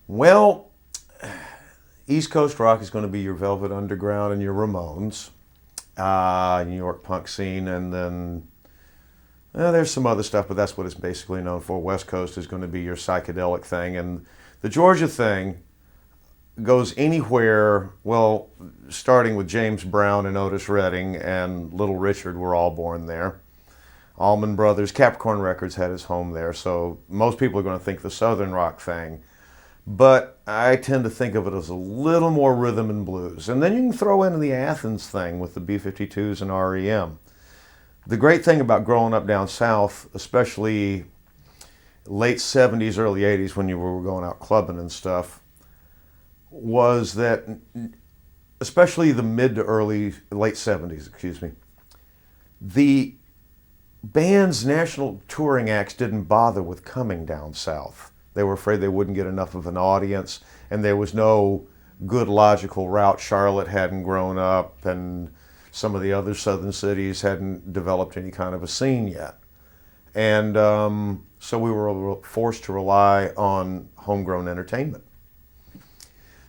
Well, East Coast rock is going to be your Velvet Underground and your Ramones, New York punk scene, and then there's some other stuff, but that's what it's basically known for. West Coast is going to be your psychedelic thing, and the Georgia thing goes anywhere, well, starting with James Brown and Otis Redding and Little Richard were all born there. Allman Brothers, Capricorn Records had his home there, so most people are going to think the Southern rock thing. But I tend to think of it as a little more rhythm and blues. And then you can throw in the Athens thing with the B-52s and REM. The great thing about growing up down south, especially late 70s, early 80s when you were going out clubbing and stuff, was that, especially the mid to late 70s, excuse me, the band's national touring acts didn't bother with coming down south. They were afraid they wouldn't get enough of an audience, and there was no good logical route. Charlotte hadn't grown up, and some of the other southern cities hadn't developed any kind of a scene yet. And so we were forced to rely on homegrown entertainment.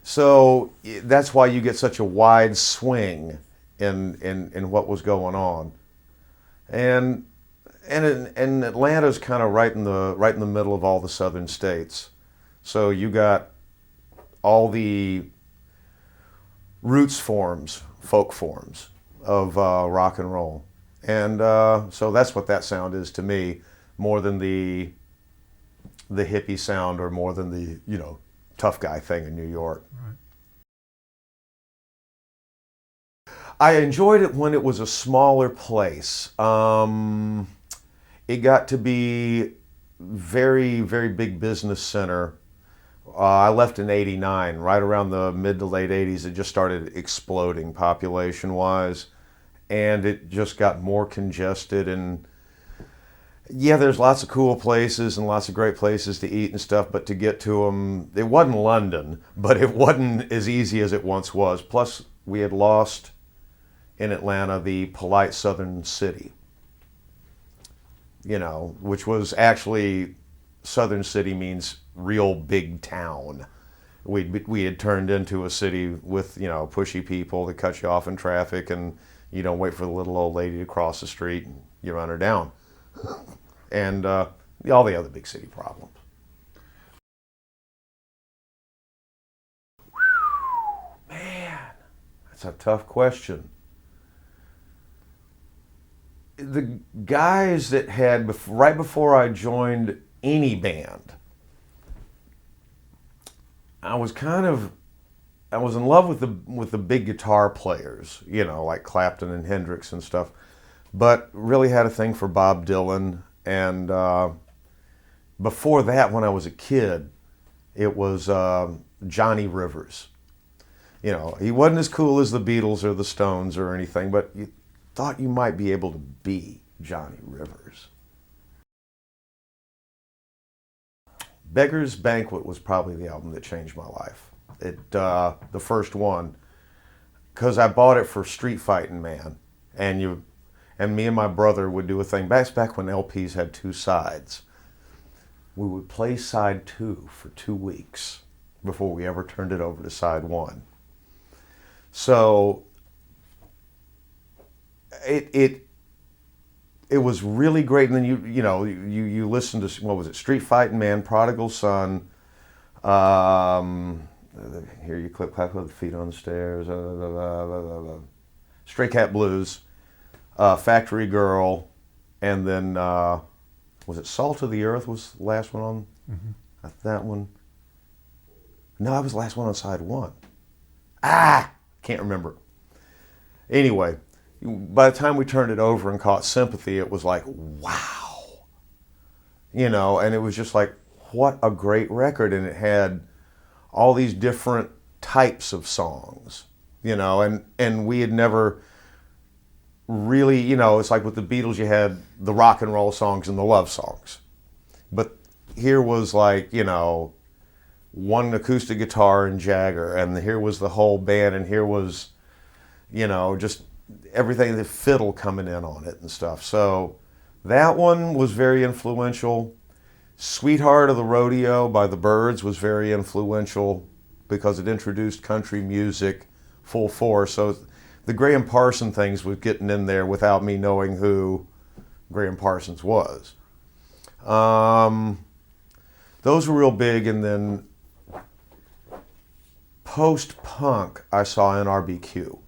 So that's why you get such a wide swing in what was going on. And Atlanta's kind of right in the middle of all the southern states. So you got all the roots forms, folk forms of rock and roll. And so that's what that sound is to me, more than the hippie sound or more than the, tough guy thing in New York. Right. I enjoyed it when it was a smaller place. It got to be very, very big business center. I left in '89, right around the mid to late '80s. It just started exploding population-wise, and it just got more congested. And yeah, there's lots of cool places and lots of great places to eat and stuff, but to get to them, it wasn't London, but it wasn't as easy as it once was. Plus, we had lost in Atlanta the polite southern city, which was actually, southern city means real big town. We had turned into a city with, pushy people that cut you off in traffic, and you don't wait for the little old lady to cross the street and you run her down. And all the other big city problems. Man, that's a tough question. The guys that had, right before I joined any band, I was in love with the big guitar players, like Clapton and Hendrix and stuff, but really had a thing for Bob Dylan. And before that, when I was a kid, it was Johnny Rivers. He wasn't as cool as the Beatles or the Stones or anything, but you thought you might be able to be Johnny Rivers. Beggar's Banquet was probably the album that changed my life. The first one, because I bought it for Street Fighting Man, and me and my brother would do a thing. Back when LPs had two sides. We would play side 2 for 2 weeks before we ever turned it over to side 1. So it was really great. And then you listen to, what was it, Street Fighting Man, Prodigal Son, here you clap with the feet on the stairs, Stray Cat Blues, Factory Girl, and then was it Salt of the Earth was the last one on that one? No, that was the last one on side 1. Can't remember. Anyway, by the time we turned it over and caught Sympathy, it was like, wow. And it was just like, what a great record. And it had all these different types of songs, and we had never really, it's like with the Beatles, you had the rock and roll songs and the love songs. But here was like, one acoustic guitar and Jagger, and here was the whole band, and here was, just everything, the fiddle coming in on it and stuff. So that one was very influential. Sweetheart of the Rodeo by the Byrds was very influential because it introduced country music full force. So the Graham Parsons things was getting in there without me knowing who Graham Parsons was. Those were real big, and then post-punk, I saw NRBQ.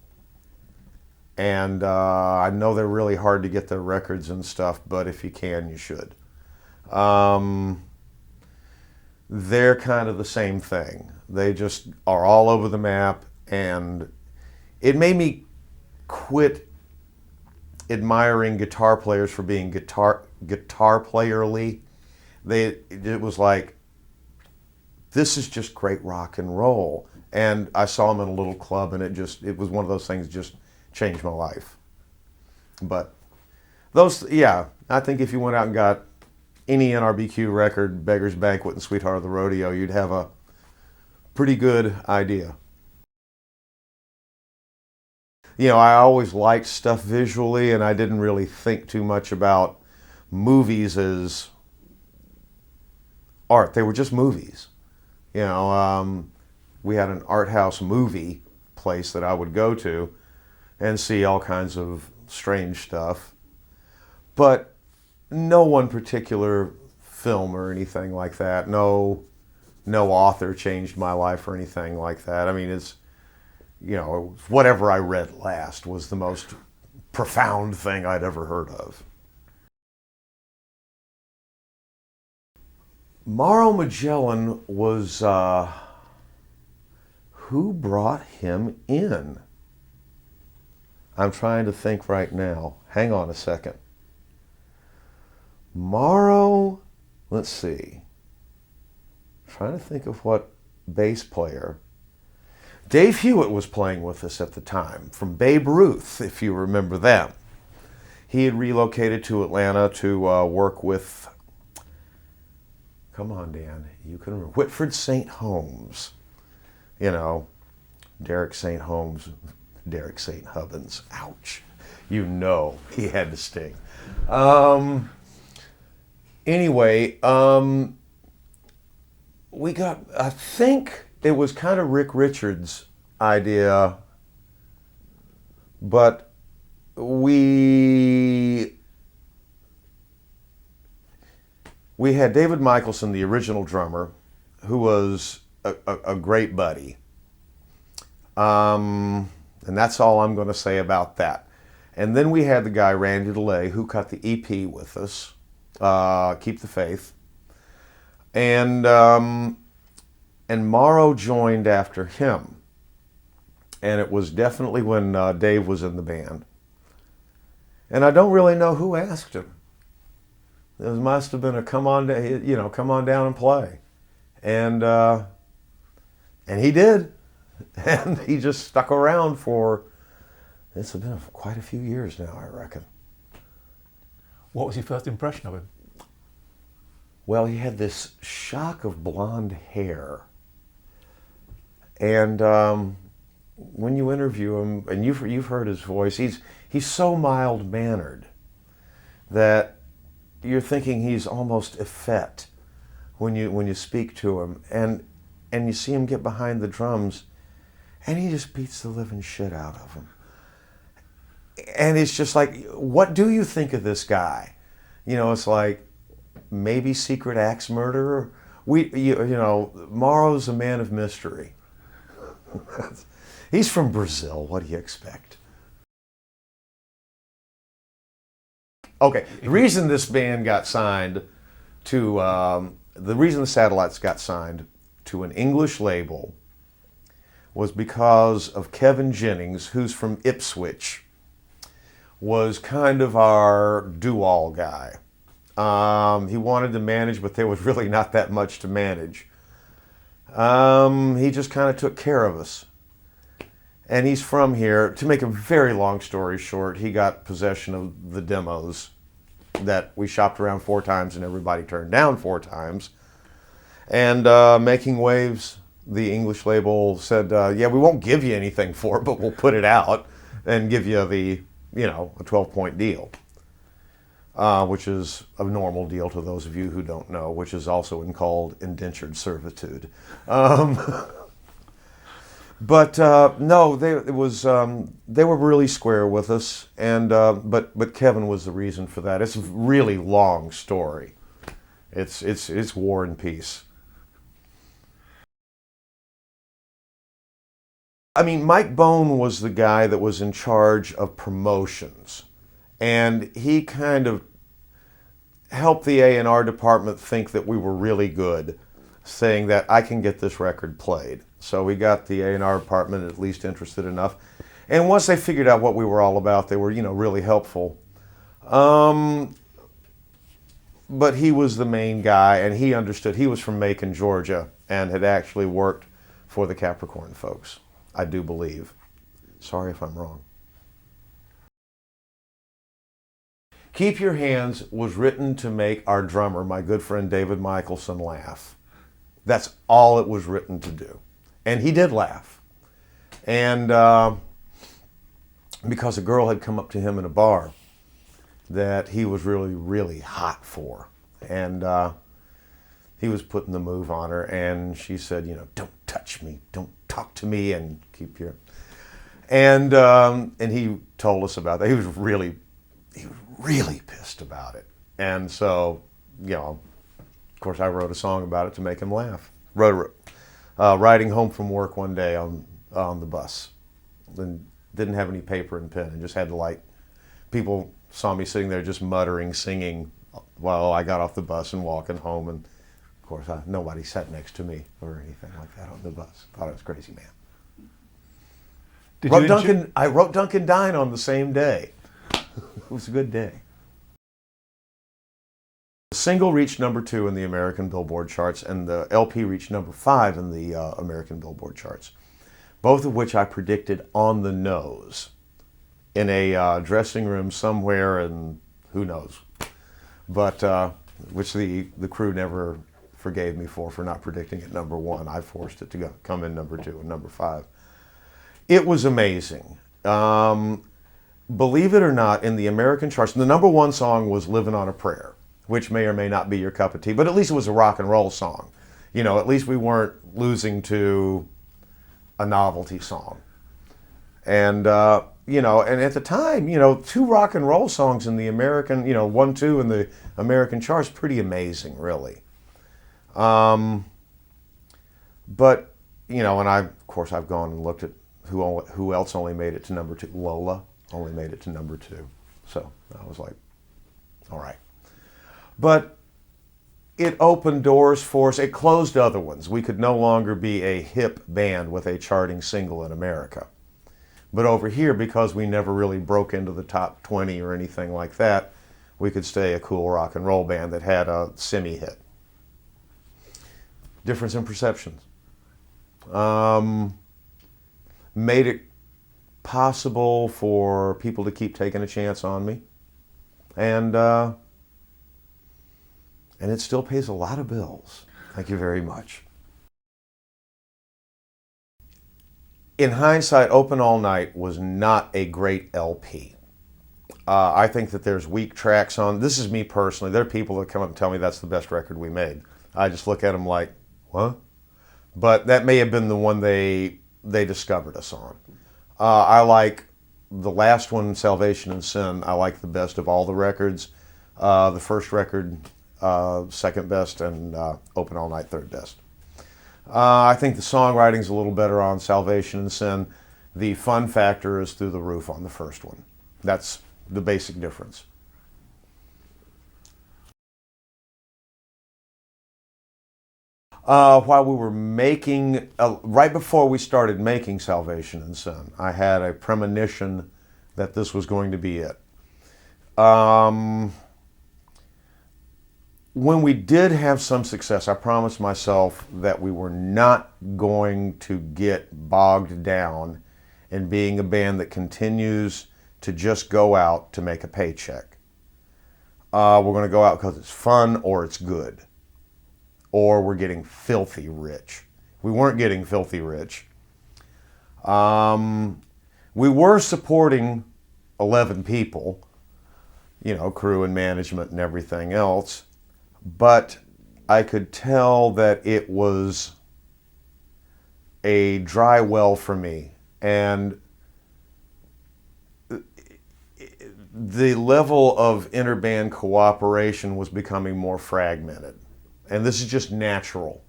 And I know they're really hard to get their records and stuff, but if you can, you should. They're kind of the same thing. They just are all over the map, and it made me quit admiring guitar players for being guitar playerly. It was like, this is just great rock and roll. And I saw them in a little club, and it was one of those things that just changed my life. But those, yeah, I think if you went out and got any NRBQ record, Beggar's Banquet and Sweetheart of the Rodeo, you'd have a pretty good idea. You know, I always liked stuff visually, and I didn't really think too much about movies as art. They were just movies. You know, we had an art house movie place that I would go to and see all kinds of strange stuff. But no one particular film or anything like that. No author changed my life or anything like that. I mean, it's, you know, whatever I read last was the most profound thing I'd ever heard of. Mauro Magellan was, who brought him in? I'm trying to think right now. Hang on a second. Mauro, let's see. I'm trying to think of what bass player. Dave Hewitt was playing with us at the time, from Babe Ruth, if you remember them. He had relocated to Atlanta to work with, come on, Dan, you can remember, Whitford St. Holmes. You know, Derek St. Holmes, Derek St. Hubbins, ouch. You know he had to sting. Anyway, we got, I think it was kind of Rick Richards' idea, but we had David Michelson, the original drummer, who was a great buddy. And that's all I'm going to say about that. And then we had the guy, Randy DeLay, who cut the EP with us, Keep the Faith. And Mauro joined after him. And it was definitely when Dave was in the band. And I don't really know who asked him. It must have been a come on down and play. And he did. And he just stuck around for, it's been quite a few years now, I reckon. What was your first impression of him? Well, he had this shock of blonde hair. And when you interview him, and you've heard his voice, he's so mild-mannered that you're thinking he's almost effete when you speak to him. And you see him get behind the drums, and he just beats the living shit out of him. And it's just like, what do you think of this guy? You know, it's like, maybe secret axe murderer. Mauro's a man of mystery. He's from Brazil. What do you expect? Okay, the reason this band got signed to, the reason the Satellites got signed to an English label was because of Kevin Jennings, who's from Ipswich, was kind of our do-all guy. He wanted to manage, but there was really not that much to manage. He just kind of took care of us. And he's from here. To make a very long story short, he got possession of the demos that we shopped around 4 times and everybody turned down 4 times. And Making Waves, the English label, said, yeah, we won't give you anything for it, but we'll put it out and give you the, a 12-point deal. which is a normal deal to those of you who don't know, which is also called indentured servitude. But no, they were really square with us, and but Kevin was the reason for that. It's a really long story. It's War and Peace. I mean, Mike Bone was the guy that was in charge of promotions, and he kind of helped the A&R department think that we were really good, saying that I can get this record played. So we got the A&R department at least interested enough. And once they figured out what we were all about, they were, really helpful. But he was the main guy, and he understood. He was from Macon, Georgia, and had actually worked for the Capricorn folks, I do believe. Sorry if I'm wrong. Keep Your Hands was written to make our drummer, my good friend David Michelson, laugh. That's all it was written to do. And he did laugh. And because a girl had come up to him in a bar that he was really, really hot for. And he was putting the move on her, and she said, don't touch me, don't talk to me, and keep your... And he told us about that. He was really pissed about it. And so, of course, I wrote a song about it to make him laugh. Riding home from work one day on the bus, and didn't have any paper and pen, and just had to people saw me sitting there just muttering, singing while I got off the bus and walking home. And of course, nobody sat next to me or anything like that on the bus. Thought I was crazy, man. I wrote Duncan Dine on the same day. It was a good day. The single reached #2 in the American Billboard charts, and the LP reached #5 in the American Billboard charts, both of which I predicted on the nose in a dressing room somewhere, and who knows. But which the crew never forgave me for not predicting it #1. I forced it to come in #2 and #5. It was amazing. Believe it or not, in the American charts, the #1 song was Living on a Prayer, which may or may not be your cup of tea, but at least it was a rock and roll song. At least we weren't losing to a novelty song. And, and at the time, 2 rock and roll songs in the American, 1, 2 in the American charts, pretty amazing, really. But, and of course, I've gone and looked at who else only made it to #2. Lola only made it to #2. So I was like, all right. But it opened doors for us. It closed other ones. We could no longer be a hip band with a charting single in America. But over here, because we never really broke into the top 20 or anything like that, we could stay a cool rock and roll band that had a semi-hit. Difference in perceptions. Made it possible for people to keep taking a chance on me. And it still pays a lot of bills. Thank you very much. In hindsight, Open All Night was not a great LP. I think that there's weak tracks on. This is me personally. There are people that come up and tell me that's the best record we made. I just look at them like, what? But that may have been the one they discovered us on. I like the last one, Salvation and Sin. I like the best of all the records. The first record, second best, and Open All Night, third best. I think the songwriting's a little better on Salvation and Sin. The fun factor is through the roof on the first one. That's the basic difference. While we were making, right before we started making Salvation and Sin, I had a premonition that this was going to be it. When we did have some success, I promised myself that we were not going to get bogged down in being a band that continues to just go out to make a paycheck. We're going to go out because it's fun or it's good. Or we're getting filthy rich. We weren't getting filthy rich. We were supporting 11 people, crew and management and everything else. But I could tell that it was a dry well for me. And the level of interband cooperation was becoming more fragmented. And this is just natural.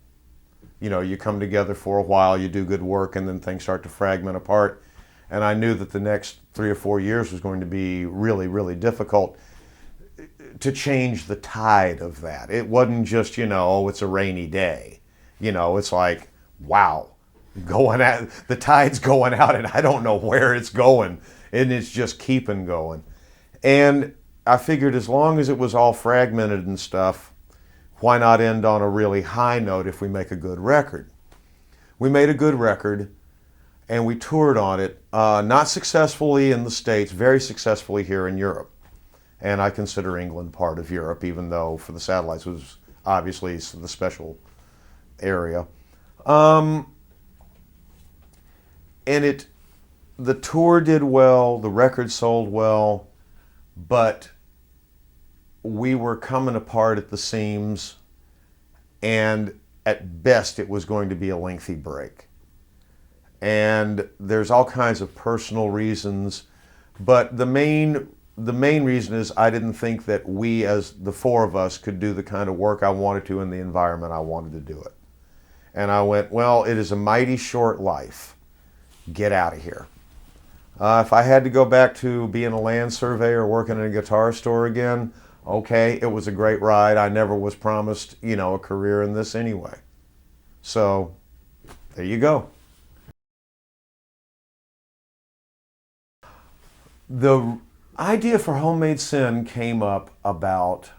You come together for a while, you do good work, and then things start to fragment apart. And I knew that the next 3 or 4 years was going to be really, really difficult to change the tide of that. It wasn't just, oh, it's a rainy day. It's like, wow, the tide's going out and I don't know where it's going. And it's just keeping going. And I figured as long as it was all fragmented and stuff, why not end on a really high note if we make a good record? We made a good record and we toured on it, not successfully in the States, very successfully here in Europe. And I consider England part of Europe, even though for the Satellites was obviously the special area. And the tour did well, the record sold well, but we were coming apart at the seams, and at best it was going to be a lengthy break. And there's all kinds of personal reasons, but the main reason is I didn't think that we, as the four of us, could do the kind of work I wanted to in the environment I wanted to do it. And I went, well, it is a mighty short life. Get out of here. If I had to go back to being a land surveyor, working in a guitar store again, okay, it was a great ride. I never was promised, a career in this anyway. So, there you go. The idea for Homemade Sin came up about,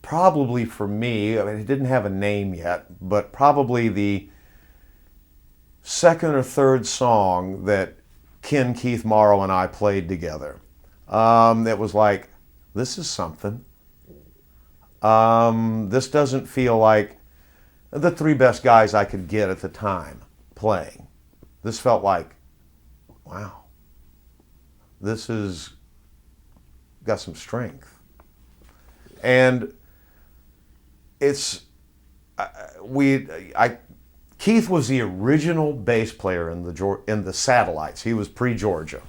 probably for me, it didn't have a name yet, but probably the second or third song that Ken, Keith, Mauro, and I played together. It was like, this is something. This doesn't feel like the three best guys I could get at the time playing. This felt like, wow, this has got some strength. And Keith was the original bass player in the Satellites. He was pre-Georgia.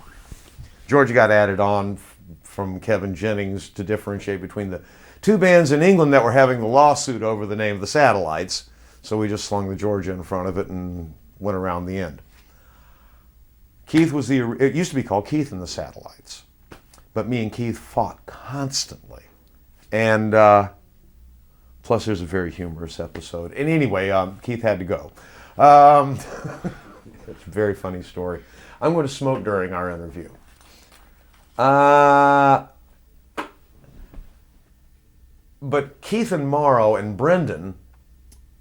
Georgia got added on from Kevin Jennings to differentiate between the two bands in England that were having the lawsuit over the name of the Satellites. So we just slung the Georgia in front of it and went around the end. It used to be called Keith and the Satellites. But me and Keith fought constantly. And plus there's a very humorous episode. And anyway, Keith had to go. It's a very funny story. I'm going to smoke during our interview. But Keith and Mauro and Brendan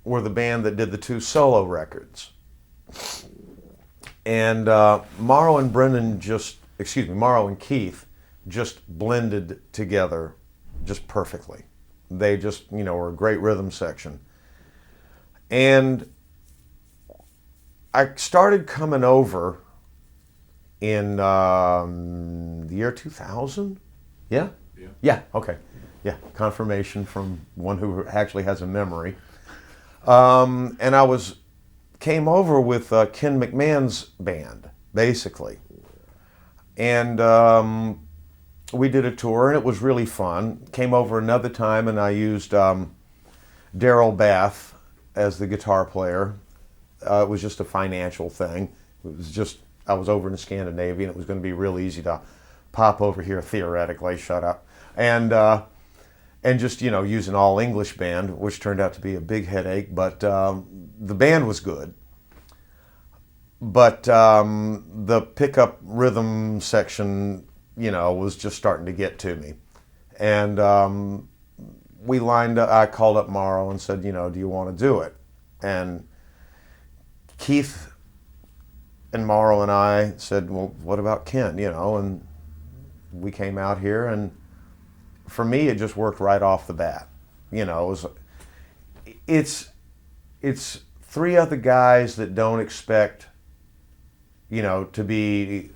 were the band that did the two solo records. And Mauro and Keith just blended together just perfectly. They just, were a great rhythm section. And I started coming over in the year 2000. Yeah? Yeah, okay. Yeah, confirmation from one who actually has a memory. And I came over with Ken McMahon's band, basically. And we did a tour, and it was really fun. Came over another time, and I used Daryl Bath as the guitar player. It was just a financial thing. It was just, I was over in Scandinavia, and it was going to be real easy to pop over here, theoretically, shut up, and just, use an all-English band, which turned out to be a big headache, but the band was good. But the pickup rhythm section, was just starting to get to me. And I called up Mauro and said, do you want to do it? And Keith and Mauro and I said, well, what about Ken, and we came out here, and for me, it just worked right off the bat. It's three other guys that don't expect, to be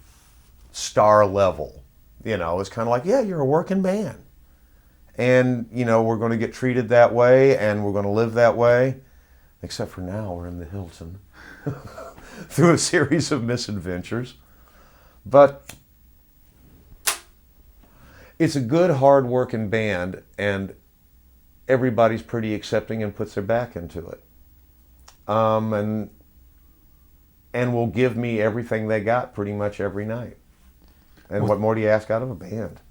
star level. You know, it's kind of like, yeah, you're a working band. And, you know, we're going to get treated that way and we're going to live that way. Except for now, we're in the Hilton through a series of misadventures. But it's a good, hard-working band, and everybody's pretty accepting and puts their back into it. And will give me everything they got pretty much every night. And what more do you ask out of a band?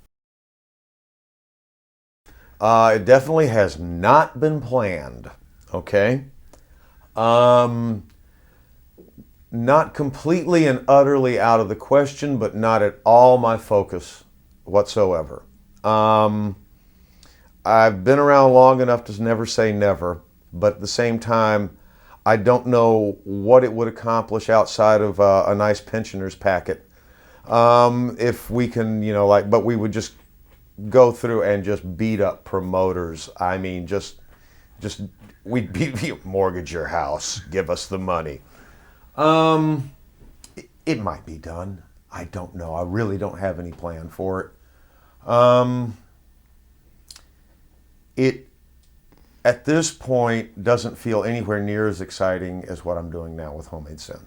It definitely has not been planned, okay? Not completely and utterly out of the question, but not at all my focus whatsoever. I've been around long enough to never say never, but at the same time, I don't know what it would accomplish outside of a nice pensioner's packet. If we can, you know, like, but we would just go through and just beat up promoters. I mean, we'd mortgage your house, give us the money. It might be done. I don't know. I really don't have any plan for it. It, at this point, doesn't feel anywhere near as exciting as what I'm doing now with Homemade Sin.